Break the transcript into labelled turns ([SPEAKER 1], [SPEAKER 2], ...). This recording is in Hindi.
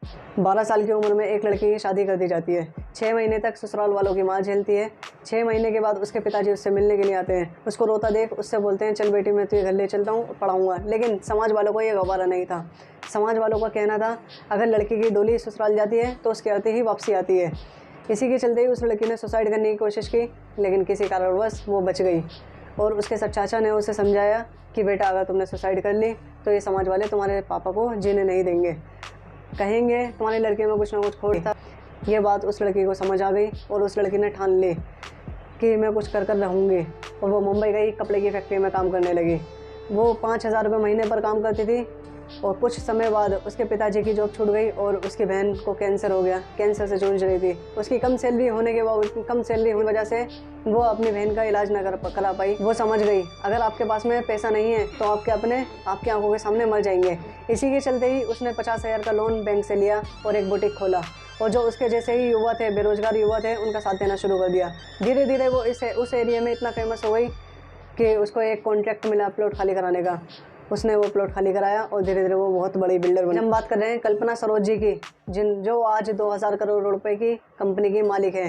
[SPEAKER 1] 12 साल की उम्र में एक लड़की की शादी कर दी जाती है। 6 महीने तक ससुराल वालों की मार झेलती है। 6 महीने के बाद उसके पिताजी उससे मिलने के लिए आते हैं। उसको रोता देख उससे बोलते हैं, चल बेटी मैं तुझे घर ले चलता हूँ, पढ़ाऊँगा। लेकिन समाज वालों को ये गवारा नहीं था। समाज वालों का कहना था, अगर लड़की की डोली ससुराल जाती है तो उसके आते ही वापसी आती है। इसी के चलते ही उस लड़की ने सुसाइड करने की कोशिश की, लेकिन किसी कारणवश वो बच गई। और उसके चाचा ने उसे समझाया कि बेटा, अगर तुमने सुसाइड कर ली तो ये समाज वाले तुम्हारे पापा को जीने नहीं देंगे, कहेंगे तुम्हारी लड़की में कुछ ना कुछ खोट था। ये बात उस लड़की को समझ आ गई और उस लड़की ने ठान ली कि मैं कुछ कर कर रहूँगी। और वो मुंबई गई, कपड़े की फैक्ट्री में काम करने लगी। वो 5,000 रुपये महीने पर काम करती थी। और कुछ समय बाद उसके पिताजी की जॉब छूट गई और उसकी बहन को कैंसर हो गया। कैंसर से जूझ रही थी। उसकी कम सैलरी होने के बाद, कम सैलरी होने की वजह से वो अपनी बहन का इलाज ना करा पाई। वो समझ गई, अगर आपके पास में पैसा नहीं है तो आपकी आंखों के सामने मर जाएंगे। इसी के चलते ही उसने 50,000 का लोन बैंक से लिया और एक बुटीक खोला। और जो उसके जैसे ही युवा थे, बेरोजगार युवा थे, उनका साथ देना शुरू कर दिया। धीरे धीरे वो उस एरिया में इतना फेमस हो गई कि उसको एक कॉन्ट्रैक्ट मिला प्लॉट खाली कराने का। उसने वो प्लॉट खाली कराया और धीरे धीरे वो बहुत बड़ी बिल्डर बनी। हम बात कर रहे हैं कल्पना सरोज जी की, जो आज 2000 करोड़ रुपए की कंपनी की मालिक है।